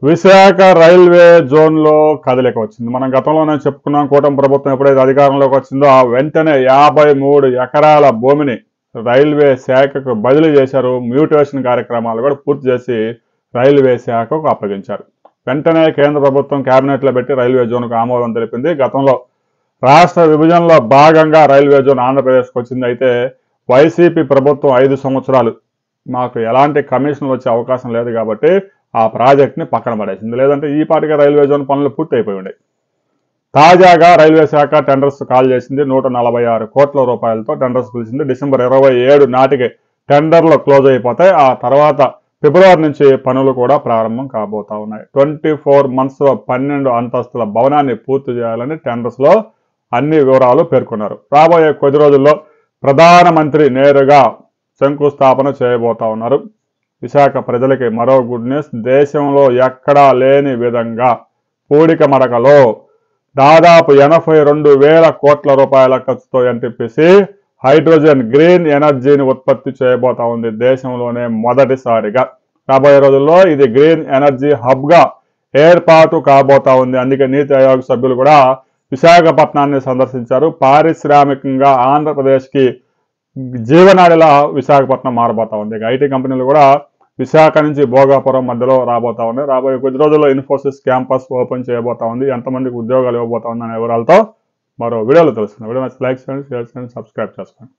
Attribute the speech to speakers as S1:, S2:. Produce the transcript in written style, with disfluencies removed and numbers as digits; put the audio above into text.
S1: Visakha railway జోన్లో కదలిక వచ్చింది. మనం గతంలోనే చెప్పుకున్నాం, కూటమి ప్రభుత్వం ఎప్పుడైతే అధికారంలోకి వచ్చిందో ఆ వెంటనే 53 ఎకరాల భూమిని రైల్వే శాఖకు బదిలీ చేశారు. మ్యూటేషన్ కార్యక్రమాలు కూడా పూర్తి చేసి రైల్వే శాఖకు అప్పగించారు. వెంటనే కేంద్ర ప్రభుత్వం కేబినెట్లో పెట్టి రైల్వే జోన్కు ఆమోదం తెలిపింది. గతంలో రాష్ట్ర విభజనలో భాగంగా రైల్వే జోన్ ఆంధ్రప్రదేశ్కి వచ్చింది. అయితే వైసీపీ ప్రభుత్వం 5 సంవత్సరాలు మాకు ఎలాంటి కమిషన్లు వచ్చే అవకాశం లేదు కాబట్టి ఆ ప్రాజెక్ట్ని పక్కన పడేసింది. లేదంటే ఈ పాటిగా రైల్వే జోన్ పనులు పూర్తి అయిపోయి ఉన్నాయి. తాజాగా రైల్వే శాఖ టెండర్స్ కాల్ చేసింది. 146 కోట్ల రూపాయలతో టెండర్స్ పిలిచింది. డిసెంబర్ 27 నాటికి టెండర్లు క్లోజ్ అయిపోతాయి. ఆ తర్వాత ఫిబ్రవరి నుంచి పనులు కూడా ప్రారంభం కాబోతా ఉన్నాయి. 24 monthsలో 12 అంతస్తుల భవనాన్ని పూర్తి చేయాలని టెండర్స్లో అన్ని వివరాలు పేర్కొన్నారు. రాబోయే కొద్ది రోజుల్లో ప్రధానమంత్రి నేరుగా శంకుస్థాపన చేయబోతా ఉన్నారు. విశాఖ ప్రజలకి మరో గుడ్ న్యూస్. దేశంలో ఎక్కడా లేని విధంగా పూడిక మడకలో దాదాపు 82,000 కోట్ల రూపాయల ఖర్చుతో ఎన్టీపీసీ హైడ్రోజన్ గ్రీన్ ఎనర్జీని ఉత్పత్తి చేయబోతా ఉంది. దేశంలోనే మొదటిసారిగా రాబోయే రోజుల్లో ఇది గ్రీన్ ఎనర్జీ హబ్గా ఏర్పాటు కాబోతా ఉంది. అందుకే నీతి ఆయోగ్ సభ్యులు కూడా విశాఖపట్నాన్ని సందర్శించారు. పారిశ్రామికంగా ఆంధ్రప్రదేశ్కి జీవనాడిలా విశాఖపట్నం మారబోతా ఉంది. ఐటీ కంపెనీలు కూడా విశాఖ నుంచి భోగాపురం మధ్యలో రాబోతా ఉన్నాయి. రాబోయే కొద్ది రోజుల్లో ఇన్ఫోసిస్ క్యాంపస్ ఓపెన్ చేయబోతా ఉంది. ఎంతమందికి ఉద్యోగాలు ఇవ్వబోతా ఉంది అనే వివరాలతో మరో వీడియోలో తెలుస్తుంది. వీడియో లైక్ చేయండి, షేర్ చేయండి, సబ్స్క్రైబ్ చేసుకోండి.